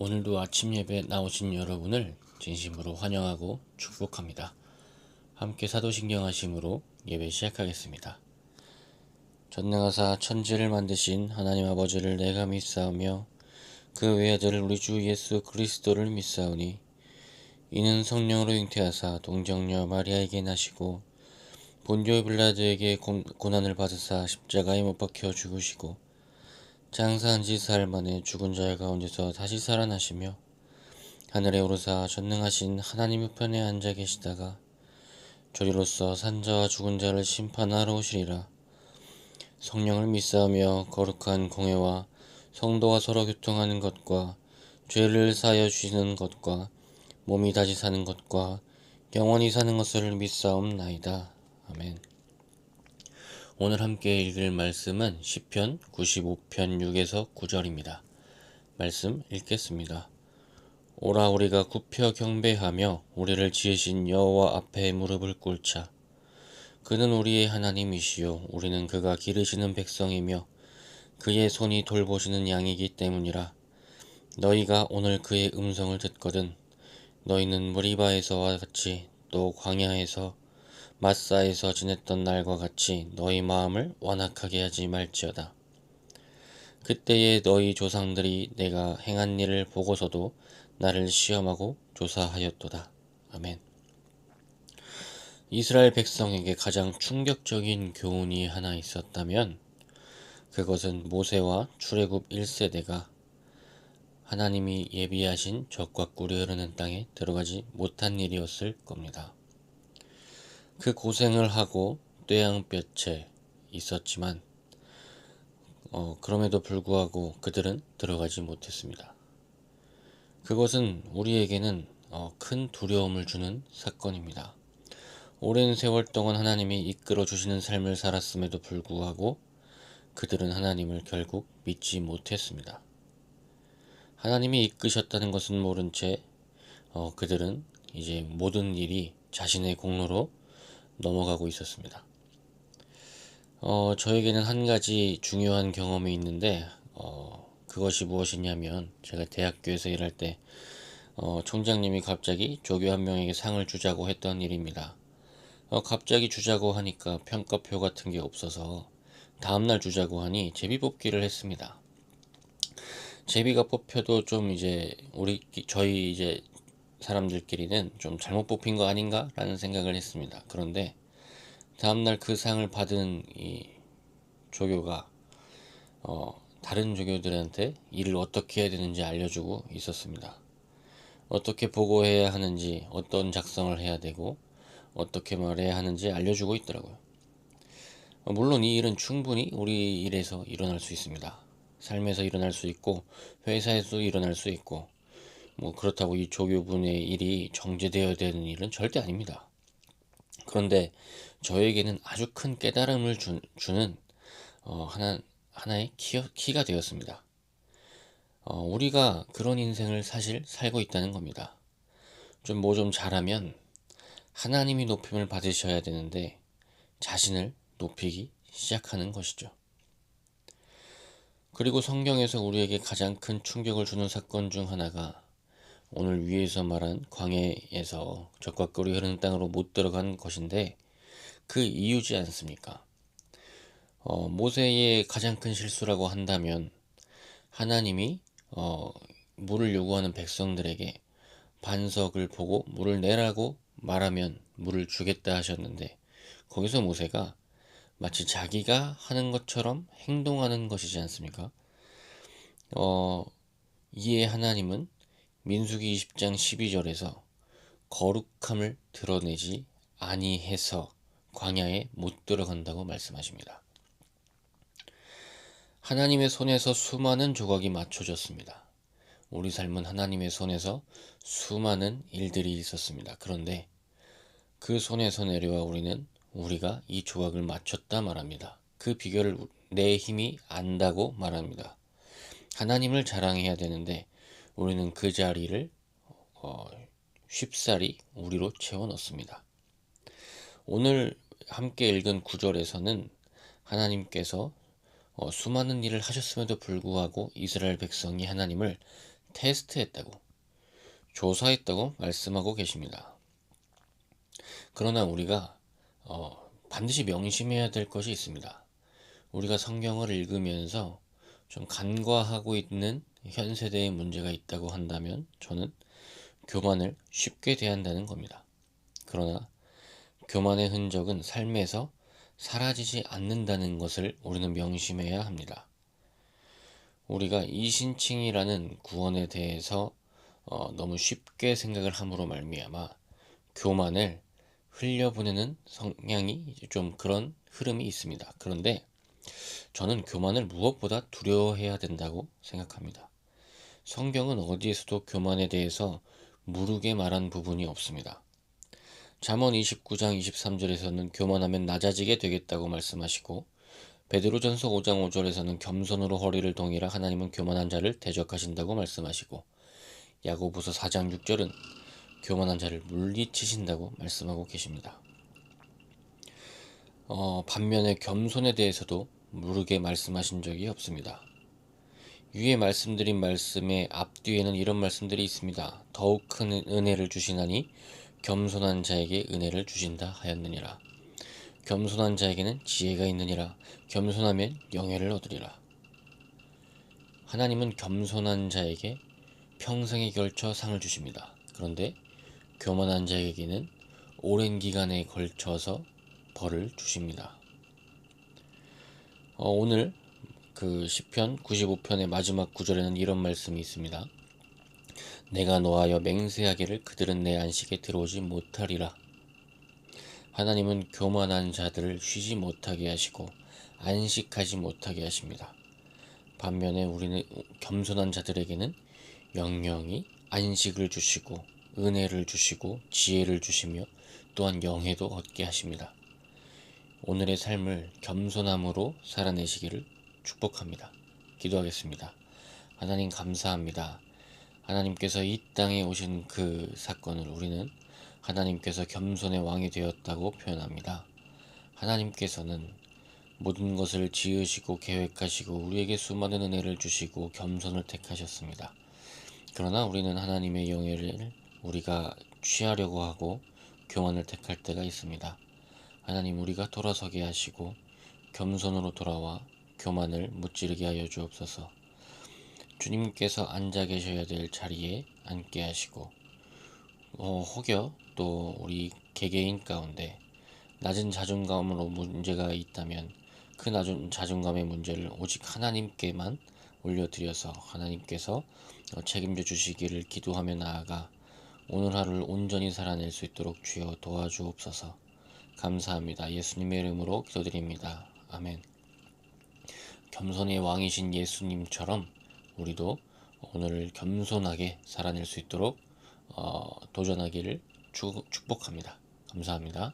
오늘도 아침 예배 나오신 여러분을 진심으로 환영하고 축복합니다. 함께 사도신경 하심으로 예배 시작하겠습니다. 전능하사 천지를 만드신 하나님 아버지를 내가 믿사오며 그 외아들 우리 주 예수 그리스도를 믿사오니 이는 성령으로 잉태하사 동정녀 마리아에게 나시고 본디오 빌라도에게 고난을 받으사 십자가에 못 박혀 죽으시고 장사한 지 사흘 만에 죽은 자 가운데서 다시 살아나시며 하늘에 오르사 전능하신 하나님 우편에 앉아 계시다가 저리로서 산자와 죽은 자를 심판하러 오시리라. 성령을 믿사오며 거룩한 공회와 성도와 서로 교통하는 것과 죄를 사하여 주시는 것과 몸이 다시 사는 것과 영원히 사는 것을 믿사옵나이다. 아멘. 오늘 함께 읽을 말씀은 시편 95편 6에서 9절입니다. 말씀 읽겠습니다. 오라 우리가 굽혀 경배하며 우리를 지으신 여호와 앞에 무릎을 꿇자. 그는 우리의 하나님이시요 우리는 그가 기르시는 백성이며 그의 손이 돌보시는 양이기 때문이라. 너희가 오늘 그의 음성을 듣거든 너희는 무리바에서와 같이 또 광야에서 마사에서 지냈던 날과 같이 너희 마음을 완악하게 하지 말지어다. 그때에 너희 조상들이 내가 행한 일을 보고서도 나를 시험하고 조사하였도다. 아멘. 이스라엘 백성에게 가장 충격적인 교훈이 하나 있었다면 그것은 모세와 출애굽 1세대가 하나님이 예비하신 적과 꿀이 흐르는 땅에 들어가지 못한 일이었을 겁니다. 그 고생을 하고 떼양볕에 있었지만 그럼에도 불구하고 그들은 들어가지 못했습니다. 그것은 우리에게는 큰 두려움을 주는 사건입니다. 오랜 세월 동안 하나님이 이끌어 주시는 삶을 살았음에도 불구하고 그들은 하나님을 결국 믿지 못했습니다. 하나님이 이끄셨다는 것은 모른 채 그들은 이제 모든 일이 자신의 공로로 넘어가고 있었습니다. 저에게는 한 가지 중요한 경험이 있는데 그것이 무엇이냐면 제가 대학교에서 일할 때 총장님이 갑자기 조교 한 명에게 상을 주자고 했던 일입니다. 갑자기 주자고 하니까 평가표 같은 게 없어서 다음날 주자고 하니 제비 뽑기를 했습니다. 제비가 뽑혀도 좀 이제 저희 이제 사람들끼리는 좀 잘못 뽑힌 거 아닌가 라는 생각을 했습니다. 그런데 다음날 그 상을 받은 이 조교가 다른 조교들한테 일을 어떻게 해야 되는지 알려주고 있었습니다. 어떻게 보고해야 하는지, 어떤 작성을 해야 되고 어떻게 말해야 하는지 알려주고 있더라고요. 물론 이 일은 충분히 우리 일에서 일어날 수 있습니다. 삶에서 일어날 수 있고 회사에서 일어날 수 있고 그렇다고 이 조교분의 일이 정제되어야 되는 일은 절대 아닙니다. 그런데 저에게는 아주 큰 깨달음을 주는 하나의 키가 되었습니다. 우리가 그런 인생을 사실 살고 있다는 겁니다. 좀 잘하면 하나님이 높임을 받으셔야 되는데 자신을 높이기 시작하는 것이죠. 그리고 성경에서 우리에게 가장 큰 충격을 주는 사건 중 하나가 오늘 위에서 말한 광야에서 젖과 꿀이 흐르는 땅으로 못 들어간 것인데 그 이유지 않습니까? 모세의 가장 큰 실수라고 한다면 하나님이 물을 요구하는 백성들에게 반석을 보고 물을 내라고 말하면 물을 주겠다 하셨는데 거기서 모세가 마치 자기가 하는 것처럼 행동하는 것이지 않습니까? 이에 하나님은 민수기 20장 12절에서 거룩함을 드러내지 아니해서 광야에 못 들어간다고 말씀하십니다. 하나님의 손에서 수많은 조각이 맞춰졌습니다. 우리 삶은 하나님의 손에서 수많은 일들이 있었습니다. 그런데 그 손에서 내려와 우리는 우리가 이 조각을 맞췄다 말합니다. 그 비결을 내 힘이 안다고 말합니다. 하나님을 자랑해야 되는데 우리는 그 자리를 쉽사리 우리로 채워 넣습니다. 오늘 함께 읽은 구절에서는 하나님께서 수많은 일을 하셨음에도 불구하고 이스라엘 백성이 하나님을 테스트했다고, 조사했다고 말씀하고 계십니다. 그러나 우리가 반드시 명심해야 될 것이 있습니다. 우리가 성경을 읽으면서 좀 간과하고 있는 현 세대의 문제가 있다고 한다면 저는 교만을 쉽게 대한다는 겁니다. 그러나 교만의 흔적은 삶에서 사라지지 않는다는 것을 우리는 명심해야 합니다. 우리가 이신칭이라는 구원에 대해서 너무 쉽게 생각을 함으로 말미암아 교만을 흘려보내는 성향이 좀 그런 흐름이 있습니다. 그런데 저는 교만을 무엇보다 두려워해야 된다고 생각합니다. 성경은 어디에서도 교만에 대해서 무르게 말한 부분이 없습니다. 잠언 29장 23절에서는 교만하면 낮아지게 되겠다고 말씀하시고, 베드로전서 5장 5절에서는 겸손으로 허리를 동이라 하나님은 교만한 자를 대적하신다고 말씀하시고, 야고보서 4장 6절은 교만한 자를 물리치신다고 말씀하고 계십니다. 반면에 겸손에 대해서도 무르게 말씀하신 적이 없습니다. 위에 말씀드린 말씀의 앞뒤에는 이런 말씀들이 있습니다. 더욱 큰 은혜를 주시나니 겸손한 자에게 은혜를 주신다 하였느니라. 겸손한 자에게는 지혜가 있느니라. 겸손하면 영예를 얻으리라. 하나님은 겸손한 자에게 평생에 걸쳐 상을 주십니다. 그런데 교만한 자에게는 오랜 기간에 걸쳐서 벌을 주십니다. 오늘 그 시편 95편의 마지막 구절에는 이런 말씀이 있습니다. 내가 노하여 맹세하기를 그들은 내 안식에 들어오지 못하리라. 하나님은 교만한 자들을 쉬지 못하게 하시고 안식하지 못하게 하십니다. 반면에 우리는 겸손한 자들에게는 영영이 안식을 주시고 은혜를 주시고 지혜를 주시며 또한 영예도 얻게 하십니다. 오늘의 삶을 겸손함으로 살아내시기를 축복합니다. 기도하겠습니다. 하나님 감사합니다. 하나님께서 이 땅에 오신 그 사건을 우리는 하나님께서 겸손의 왕이 되었다고 표현합니다. 하나님께서는 모든 것을 지으시고 계획하시고 우리에게 수많은 은혜를 주시고 겸손을 택하셨습니다. 그러나 우리는 하나님의 영예를 우리가 취하려고 하고 교만을 택할 때가 있습니다. 하나님 우리가 돌아서게 하시고 겸손으로 돌아와 교만을 무찌르게 하여 주옵소서. 주님께서 앉아 계셔야 될 자리에 앉게 하시고 혹여 또 우리 개개인 가운데 낮은 자존감으로 문제가 있다면 그 낮은 자존감의 문제를 오직 하나님께만 올려드려서 하나님께서 책임져 주시기를 기도하며 나아가 오늘 하루를 온전히 살아낼 수 있도록 주여 도와주옵소서. 감사합니다. 예수님의 이름으로 기도드립니다. 아멘. 겸손의 왕이신 예수님처럼 우리도 오늘을 겸손하게 살아낼 수 있도록 도전하기를 축복합니다. 감사합니다.